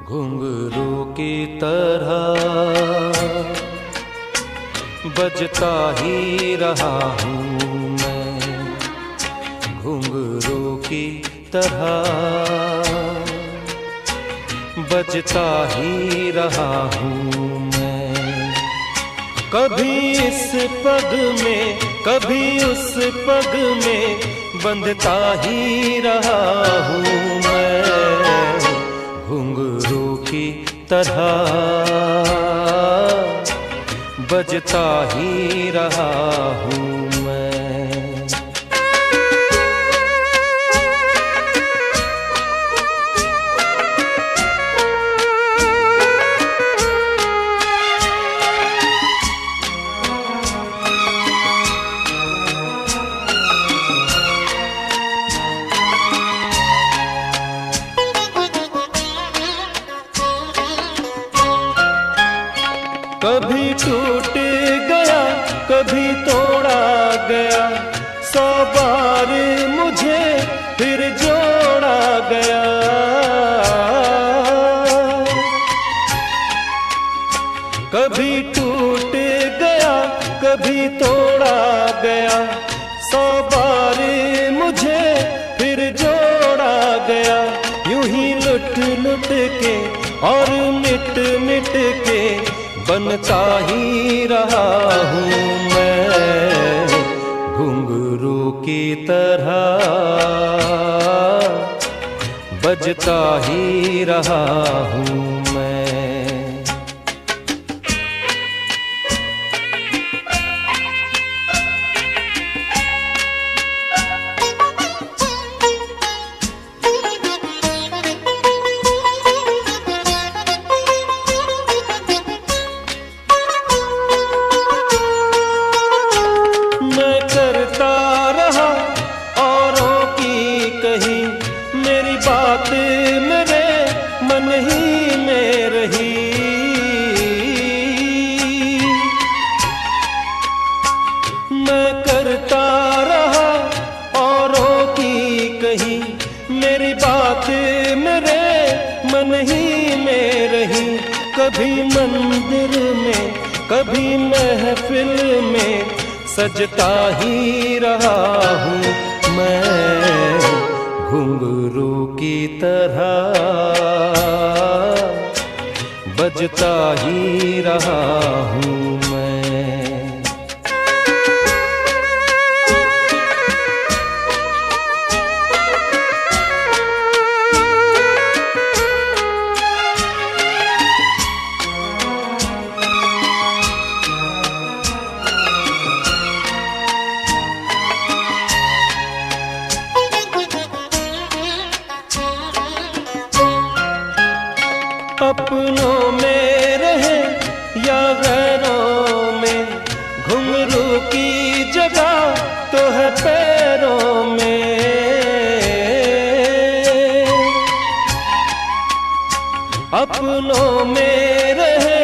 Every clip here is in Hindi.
घुंघरू की तरह बजता ही रहा हूँ मैं, घुंघरू की तरह बजता ही रहा हूँ मैं। कभी इस पग में कभी उस पग में बंधता ही रहा हूँ मैं, घुंघरू की तरह बजता ही रहा हूँ मैं। कभी टूट गया कभी तोड़ा गया, 100 बार मुझे फिर जोड़ा गया। कभी टूट गया कभी तोड़ा गया, 100 बार मुझे फिर जोड़ा गया। यूं ही लुट लुट के और मिट मिट के बनता ही रहा हूँ मैं, घुंघरू की तरह बजता ही रहा हूँ मैं। मेरी बात मेरे मन ही में रही, मैं करता रहा औरों की कही, मेरी बात मेरे मन ही में रही। कभी मंदिर में कभी महफिल में सजता ही रहा हूँ मैं, घुंघरू की तरह बजता ही रहा हूँ मैं। अपनों में रहे या गैरों में, घुंघरू की जगह तो है पैरों में। अपनों में रहे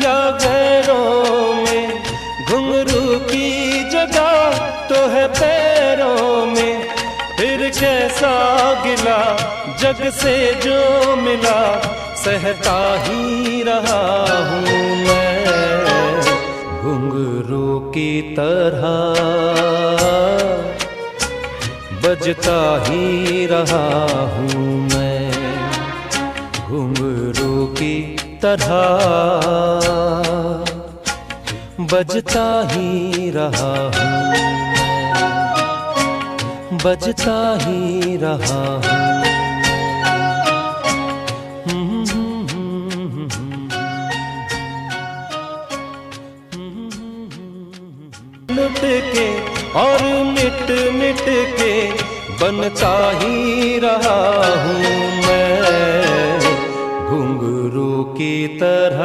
या गैरों में, घुंघरू की जगह तो है पैरों में। फिर कैसा गिला जग से जो मिला, सहता ही रहा हूँ मैं, घुंघरू की तरह बजता ही रहा हूँ मैं, घुंघरू की तरह बजता ही रहा हूँ मैं, बजता ही रहा हूँ। लुट के और मिट मिट के बनता ही रहा हूँ मैं, घुंघरू की तरह